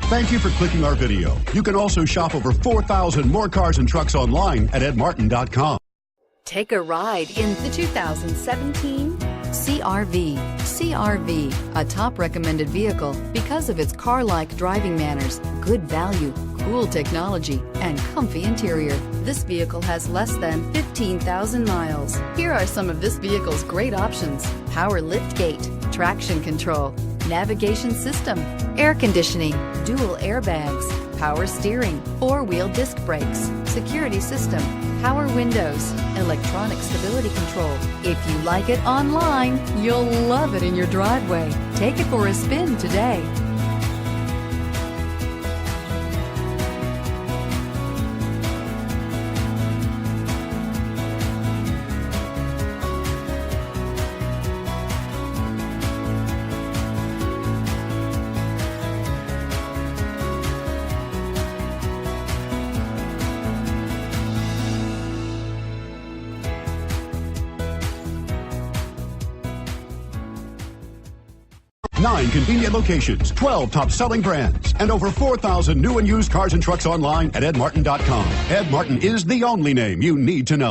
Thank you for clicking our video. You can also shop over 4,000 more cars and trucks online at edmartin.com. Take a ride in the 2017 CR-V. CR-V, a top recommended vehicle because of its car-like driving manners, good value, cool technology, and comfy interior. This vehicle has less than 15,000 miles. Here are some of this vehicle's great options: power liftgate, traction control, navigation system, air conditioning, dual airbags, power steering, four-wheel disc brakes, security system, power windows, electronic stability control. If you like it online, you'll love it in your driveway. Take it for a spin today. Nine convenient locations, 12 top-selling brands, and over 4,000 new and used cars and trucks online at edmartin.com. Ed Martin is the only name you need to know.